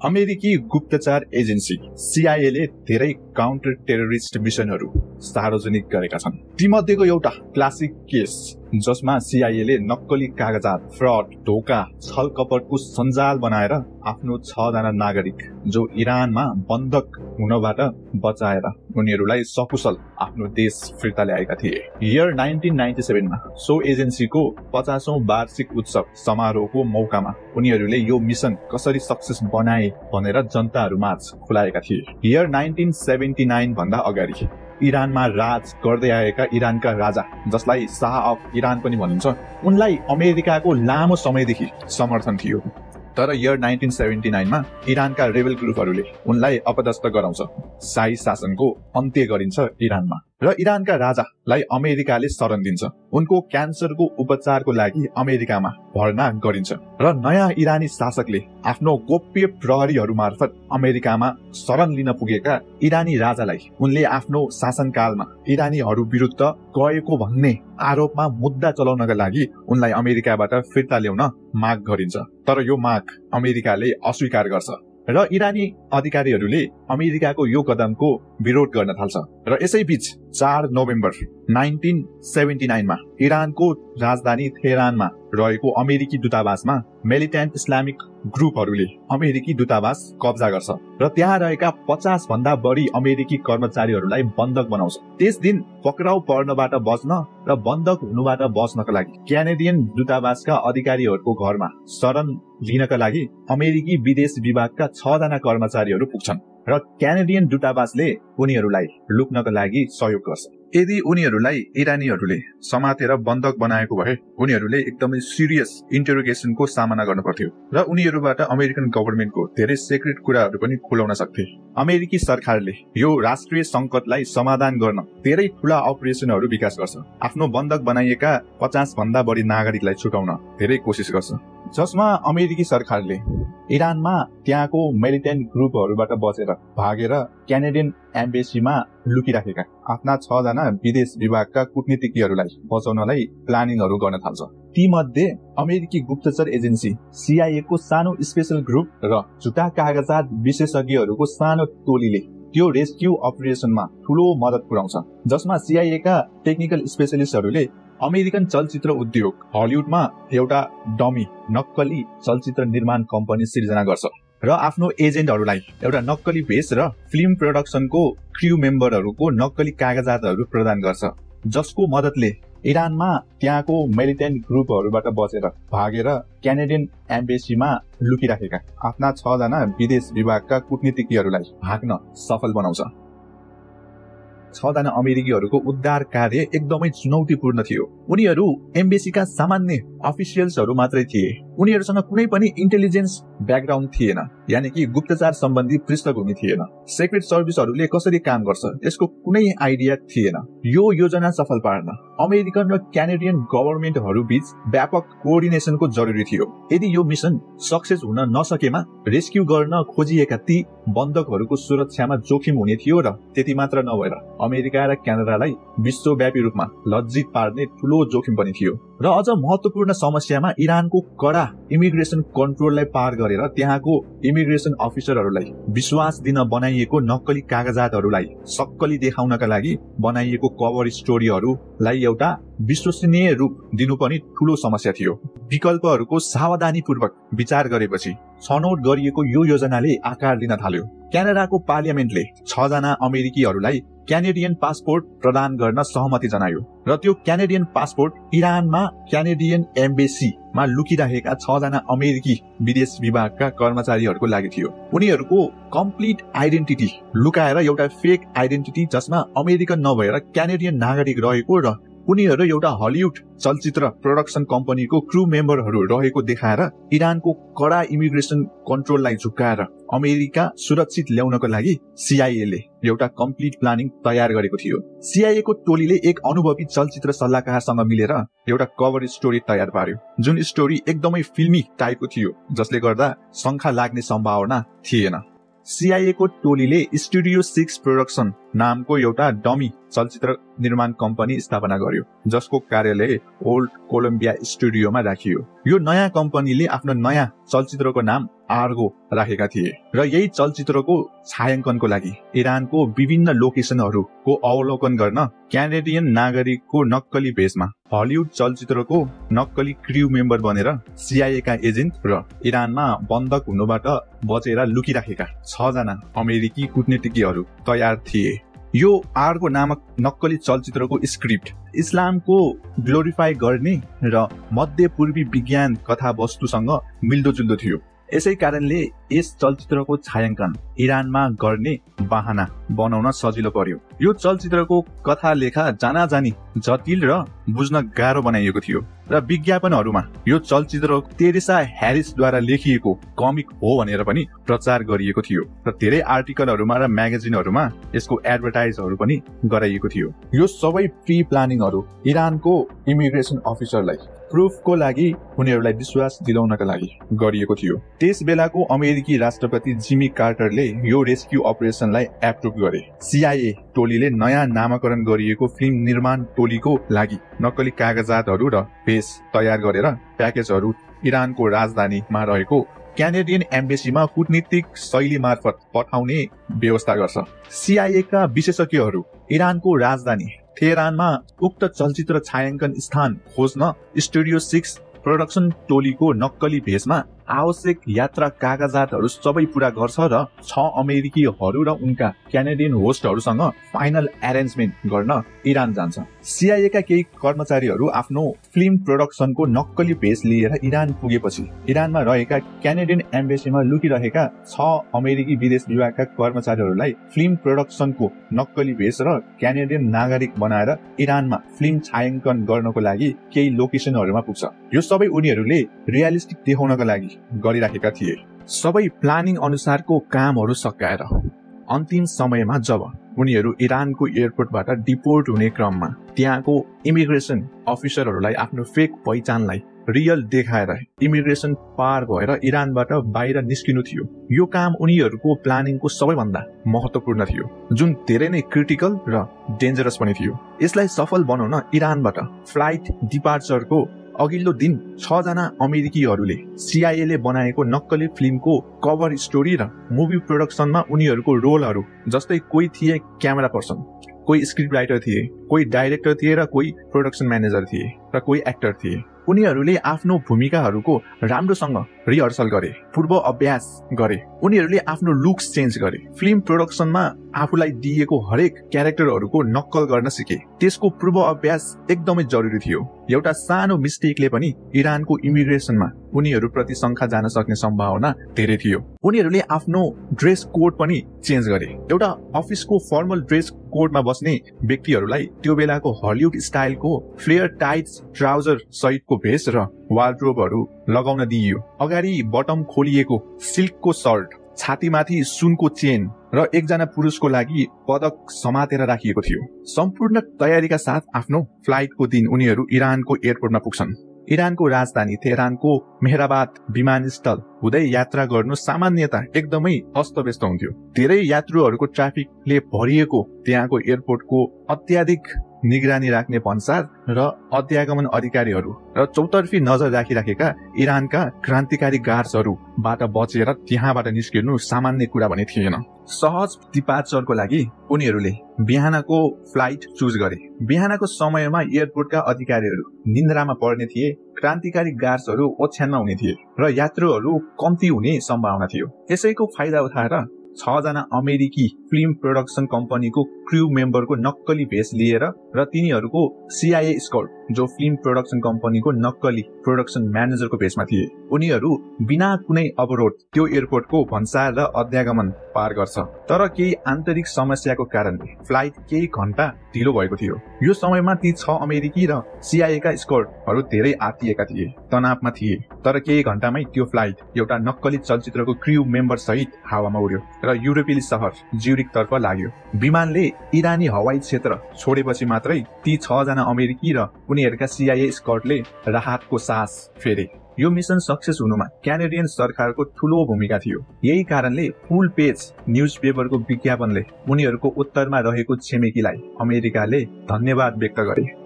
अमेरिकी गुप्तचर agency CIA ले धेरै काउन्टर टेररिस्ट मिसनहरू सार्वजनिक गरेका छन्। तीमध्येको एउटा क्लासिक केस जसमा CIA ले नक्कली कागजात, फ्रड, धोका, छलकपटको सञ्जाल बनाएर आफ्नो 6 जना नागरिक जो इरानमा बन्धक हुनबाट बचाएर उनीहरूलाई सकुशल आफ्नो देश फिर्ता ल्याएका थिए। इयर 1997 मा सो एजेन्सीको 50औं वार्षिक उत्सव समारोहको मौकामा उनीहरूले यो मिसन कसरी सक्सेस बनाए भनेर जनताहरूमाझ खुलाएका थिए। इयर 1979 भन्दा अगाडि इरानमा राज गर्दै आएका इरानका राजा, जसलाई शाह अफ इरान पनि भनिन्छ, उनलाई अमेरिकाको लामो समयदेखि समर्थन थियो। तर इयर 1979 मा इरानका रेबल ग्रुपहरूले उनलाई अपदस्थ गराउँछ। शाही शासनको अन्त्य गरिन्छ इरानमा र इरानका राजालाई अमेरिकाले शरण दिन्छ। उनको क्यान्सरको उपचारको लागि अमेरिकामा भर्ना गरिन्छ र नयाँ इरानी शासकले आफ्नो गोप्य प्रहरीहरू मार्फत अमेरिकामा शरण लिन पुगेका इरानी राजालाई उनले आफ्नो शासनकालमा इरानीहरू विरुद्ध गएको भन्ने आरोपमा मुद्दा चलाउनका लागि उनलाई अमेरिकाबाट फिर्ता ल्याउन माग गरिन्छ। तर यो माग अमेरिकाले अस्वीकार गर्छ र इरानी अधिकारीहरूले अमेरिकाको यो कदमको विरोध गर्न थाल्छ। र यसैबीच 4 नोभेम्बर 1979 मा इरानको राजधानी तेहरानमा रहेको अमेरिकी दूतावासमा मिलिटेन्ट इस्लामिक ग्रुपहरूले अमेरिकी दूतावास कब्जा गर्छ र त्यहाँ रहेका 50 भन्दा बढी अमेरिकी कर्मचारीहरूलाई बन्धक बनाउँछ। त्यस दिन पक्राउ पर्नबाट बच्न र बन्धक हुनुबाट बच्नका लागि क्यानेडियन दूतावासका अधिकारीहरूको घरमा शरण लिनका लागि अमेरिकी विदेश विभागका 6 जना कर्मचारीहरू पुग्छन् र क्यानेडियन दूतावासले उनीहरूलाई लुक्नका लागि सहयोग गर्छ। यदि उनीहरूलाई इरानीहरूले समातेर बन्धक बनाएको भए उनीहरूले एकदमै सिरियस इन्टरोगेसनको सामना गर्न पर्थ्यो र उनीहरूबाट अमेरिकन गभर्नमेन्टको धेरै सिक्रेट कुराहरू पनि खुलाउन सक्थे। अमेरिकी सरकारले यो राष्ट्रिय संकटलाई समाधान गर्न धेरै ठूला अपरेसनहरू विकास गर्छ। आफ्नो बन्धक बनाइएका 50 भन्दा बढी नागरिकलाई छुटाउन धेरै कोसिस गर्छ, जसमा अमेरिकी सरकारले इरानमा त्यहाँको मिलिटेन्ट ग्रुपहरूबाट बचेर भागेर क्यानेडियन एम्बेसीमा लुकिराखेका आफ्ना 6 जना विदेश विभागका कूटनीतिज्ञहरूलाई बचाउनलाई प्लानिङहरू गर्न थाल्छ। ती मध्ये अमेरिकी गुप्तचर एजेन्सी CIA को सानो स्पेशल ग्रुप र झुटा कागजात विशेषज्ञहरूको सानो टोलीले त्यो रेस्क्यू अपरेसनमा ठूलो मद्दत पुर्याउँछ, जसमा CIA का टेक्निकल स्पेशलिस्टहरूले अमेरिकन चलचित्र उद्योग हलिउडमा एउटा डमी नक्कली चलचित्र निर्माण कम्पनी सिर्जना गर्छ र आफ्नो एजेन्टहरूलाई एउटा नक्कली भेष र फिल्म प्रोडक्सनको क्रू मेम्बरहरूको नक्कली कागजातहरू प्रदान गर्छ, जसको मद्दतले इरानमा त्यहाँको मिलिटेन्ट ग्रुपहरूबाट बचेर भागेर क्यानेडियन एम्बेसीमा लुकिराखेका आफ्ना 6 जना विदेश विभागका कूटनीतिज्ञहरूलाई भाग्न सफल बनाउँछ। 6 जना अमेरिकीहरूको उद्धार कार्य एकदमै चुनौतीपूर्ण थियो। उनीहरू एम्बेसीका सामान्य अफिसियल्सहरू मात्रै थिए। उनीहरूसँग कुनै पनि इन्टेलिजेन्स ब्याकग्राउन्ड थिएन, यानि कि गुप्तचर सम्बन्धी पृष्ठभूमि थिएन। सिक्रेट सर्भिसहरूले कसरी काम गर्छ यसको कुनै आइडिया थिएन। यो योजना सफल पार्न अमेरिकन र क्यानेडियन गभर्नमेन्टहरू बीच व्यापक कोअर्डिनेसनको जरुरी थियो। यदि यो मिसन सक्सेस हुन नसकेमा रेस्क्यू गर्न खोजिएका ती बन्धकहरूको सुरक्षामा जोखिम हुने थियो र त्यति मात्र नभएर अमेरिका र क्यानाडालाई विश्वव्यापी रूपमा लज्जित पार्ने ठूलो जोखिम पनि थियो। र अझ महत्वपूर्ण समस्यामा इरानको कडा इमिग्रेसन कन्ट्रोललाई पार गरेर त्यहाँको इमिग्रेसन अफिसरहरूलाई विश्वास दिन बनाइएको नक्कली कागजातहरूलाई सक्कली देखाउनका लागि बनाइएको कभर स्टोरीहरूलाई एउटा विश्वसनीय रूप दिनु पनि ठूलो समस्या थियो। विकल्पहरूको सावधानीपूर्वक विचार गरेपछि छनौट गरिएको यो योजनाले आकार लिन थाल्यो। क्यानाडाको पार्लियामेन्टले 6 जना अमेरिकीहरूलाई क्यानेडियन पासपोर्ट प्रदान गर्न सहमति जनायो र त्यो क्यानेडियन पासपोर्ट इरानमा क्यानेडियन एम्बेसीमा लुकिरहेका 6 जना अमेरिकी विदेश विभागका कर्मचारीहरूको लागि थियो। उनीहरूको कम्प्लिट आइडेन्टिटी लुकाएर एउटा फेक आइडेन्टिटी जसमा अमेरिकन नभएर क्यानेडियन नागरिक रहेको र उनीहरू एउटा हलिउड चलचित्र प्रोडक्सन कम्पनीको क्रू मेम्बरहरू रहेको देखाएर इरानको कडा इमिग्रेसन कन्ट्रोललाई झुक्काएर अमेरिका सुरक्षित ल्याउनको लागि CIA ले एउटा कम्प्लिट प्लानिङ तयार गरेको थियो। CIA को टोलीले एक अनुभवी चलचित्र सल्लाहकारसँग मिलेर एउटा कभर स्टोरी तयार पार्यो, जुन स्टोरी एकदमै फिल्मी टाइपको थियो, जसले गर्दा शंका लाग्ने सम्भावना थिएन। CIA को टोलीले स्टुडियो 6 प्रोडक्सन नामको एउटा डमी चलचित्र निर्माण कम्पनी स्थापना गर्यो, जसको कार्यालय ओल्ड कोलम्बिया स्टुडियोमा राखियो। यो नयाँ कम्पनीले आफ्नो नयाँ चलचित्रको नाम आर्गो राखेका थिए र यही चलचित्रको छायाङ्कनको लागि इरानको विभिन्न लोकेसनहरूको अवलोकन गर्न क्यानेडियन नागरिकको नक्कली भेषमा हलिउड चलचित्रको नक्कली क्र्यू मेम्बर बनेर CIA का एजेन्ट र इरानमा बन्धक हुनुबाट बचेर लुकिराखेका 6 जना अमेरिकी कूटनीतिज्ञहरू तयार थिए। यो आर्गो नामक नक्कली चलचित्रको स्क्रिप्ट इस्लामको ग्लोरिफाई गर्ने र मध्य पूर्वी विज्ञान कथावस्तुसँग मिल्दोजुल्दो थियो। यसै कारणले यस चलचित्रको छायाङ्कन इरानमा गर्ने बहाना बनाउन सजिलो पर्यो। यो चलचित्रको कथा लेखा जानाजानी जटिल र बुझ्न गाह्रो बनाइएको थियो र विज्ञापनहरूमा यो चलचित्र टेरेसा ह्यारिसद्वारा लेखिएको कमिक हो भनेर पनि प्रचार गरिएको थियो र धेरै आर्टिकलहरूमा र म्यागजिनहरूमा यसको एडभर्टाइजहरू पनि गराइएको थियो। यो सबै प्री प्लानिङहरू इरानको इमिग्रेसन अफिसरलाई प्रुफको लागि उनीहरूलाई विश्वास दिलाउनका लागि गरिएको थियो। त्यस बेलाको अमेरिकी राष्ट्रपति जिमी कार्टरले यो रेस्क्यू अपरेसनलाई एप्रुभ गरे। CIA टोलीले नयाँ नामाकरण गरिएको फिल्म निर्माण टोलीको लागि नक्कली कागजातहरू र भेष तयार गरेर प्याकेजहरू इरानको राजधानीमा रहेको क्यानेडियन एम्बेसीमा कूटनीतिक शैली मार्फत पठाउने व्यवस्था गर्छ। CIA का विशेषज्ञहरू इरानको राजधानी तेहरानमा उक्त चलचित्र छायाङ्कन स्थान खोज्न स्टुडियो 6 प्रोडक्सन टोलीको नक्कली भेषमा आवश्यक यात्रा कागजातहरू सबै पूरा गर्छ र 6 अमेरिकीहरू र उनका क्यानेडियन होस्टहरूसँग फाइनल एरेन्जमेन्ट गर्न इरान जान्छ। CIA का केही कर्मचारीहरू आफ्नो फिल्म प्रोडक्सनको नक्कली भेष लिएर इरान पुगेपछि इरानमा रहेका क्यानेडियन एम्बेसीमा लुकिरहेका 6 अमेरिकी विदेश विभागका कर्मचारीहरूलाई फिल्म प्रोडक्सनको नक्कली भेष र क्यानेडियन नागरिक बनाएर इरानमा फिल्म छायाङ्कन गर्नको लागि केही लोकेसनहरूमा पुग्छ। यो सबै उनीहरूले रियलिस्टिक देखाउनका लागि गरिराखेका थिए। सबै प्लानिङ अनुसारको कामहरू सकाएर अन्तिम समयमा जब उनीहरू इरानको एयरपोर्टबाट डिपोर्ट हुने क्रममा त्यहाँको इमिग्रेसन अफिसरहरूलाई आफ्नो फेक पहिचानलाई रियल देखाएर इमिग्रेसन पार भएर इरानबाट बाहिर निस्किनु थियो। यो काम उनीहरूको प्लानिङको सबैभन्दा महत्त्वपूर्ण थियो, जुन धेरै नै क्रिटिकल र डेन्जरस पनि थियो। यसलाई सफल बनाउन इरानबाट फ्लाइट डिपार्चरको अघिल्लो दिन 6 जना अमेरिकीहरूले CIA ले बनाएको नक्कली फिल्मको कभर स्टोरी र मुभी प्रोडक्सनमा उनीहरूको रोलहरू जस्तै कोही थिए क्यामेरा पर्सन, कोही स्क्रिप्ट राइटर थिए, कोही डाइरेक्टर थिए र कोही प्रोडक्सन म्यानेजर थिए र कोही एक्टर थिए। उनीहरूले आफ्नो भूमिकाहरूको राम्रोसँग रिहर्सल गरे, पूर्व अभ्यास गरे। उनीहरूले आफ्नो लुक्स चेन्ज गरे, फिल्म प्रोडक्सनमा आफूलाई दिएको हरेक क्यारेक्टरहरूको नक्कल गर्न सिके। त्यसको पूर्व अभ्यास एकदमै जरुरी थियो। एउटा सानो मिस्टेकले पनि इरानको इमिग्रेसनमा उनीहरू प्रति शंका जान सक्ने सम्भावना धेरै थियो। उनीहरूले आफ्नो ड्रेस कोड पनि चेन्ज गरे। एउटा अफिसको फर्मल ड्रेस कोडमा बस्ने व्यक्तिहरूलाई त्यो बेलाको हलिउड स्टाइलको फ्लेयर टाइट्स ट्राउजर सहितको भेष र वार्ड्रोबहरू लगाउन दिइयो। अगाडि बटम खोलिएको सिल्कको सर्ट, छातीमाथि सुनको चेन र एकजना पुरुषको लागि पदक समातेर राखिएको थियो। सम्पूर्ण तयारीका साथ आफ्नो फ्लाइटको दिन उनीहरू इरानको एयरपोर्टमा पुग्छन्। इरानको राजधानी तेहरानको मेहराबाद विमानस्थल हुँदै यात्रा गर्नु सामान्यतः एकदमै अस्तव्यस्त हुन्थ्यो। धेरै यात्रुहरूको ट्राफिकले भरिएको त्यहाँको एयरपोर्टको अत्याधिक निगरानी राख्ने भन्सार र अध्यागमन अधिकारीहरू र चौतर्फी नजर राखिराखेका इरानका क्रान्तिकारी गार्ड्सहरूबाट बचेर त्यहाँबाट निस्किनु सामान्य कुरा भने थिएन। सहज डिपार्चरको लागि उनीहरूले बिहानको फ्लाइट चुज गरे। बिहानको समयमा एयरपोर्टका अधिकारीहरू निन्द्रामा पर्ने थिए, क्रान्तिकारी गार्ड्सहरू ओछ्यानमा हुने थिए र यात्रुहरू कम्ती हुने सम्भावना थियो। यसैको फाइदा उठाएर 6 जना अमेरिकी फिल्म प्रोडक्सन कम्पनीको क्र्यू मेम्बरको नक्कली भेष लिएर र तिनीहरूको CIA स्कॉट जो फिल्म प्रोडक्सन कम्पनीको नक्कली प्रोडक्सन म्यानेजरको भेषमा थिए, उनीहरू बिना कुनै अवरोध त्यो एयरपोर्टको भन्सार र अध्यागमन पार गर्छ। तर केही आन्तरिक समस्याको कारणले फ्लाइट केही घण्टा ढिलो भएको थियो। यो समयमा ती 6 अमेरिकी र CIA का स्कॉटहरू धेरै आत्तिएका थिए, तनावमा थिए। तर केही घण्टामै त्यो फ्लाइट एउटा नक्कली चलचित्रको क्र्यू मेम्बर सहित हावामा उड्यो र युरोपेली शहर ज्युरिक तर्फ लाग्यो। विमानले इरानी हवाई क्षेत्र छोडेपछि मात्रै ती 6 जना अमेरिकी र उनीहरूका CIA स्कॉटले राहतको सास फेरे। यो मिसन सक्सेस हुनुमा क्यानेडियन सरकारको ठूलो भूमिका थियो। यही कारणले फुल पेज न्यूजपेपरको विज्ञापनले उनीहरूको उत्तरमा रहेको छिमेकीलाई अमेरिकाले धन्यवाद व्यक्त गरे।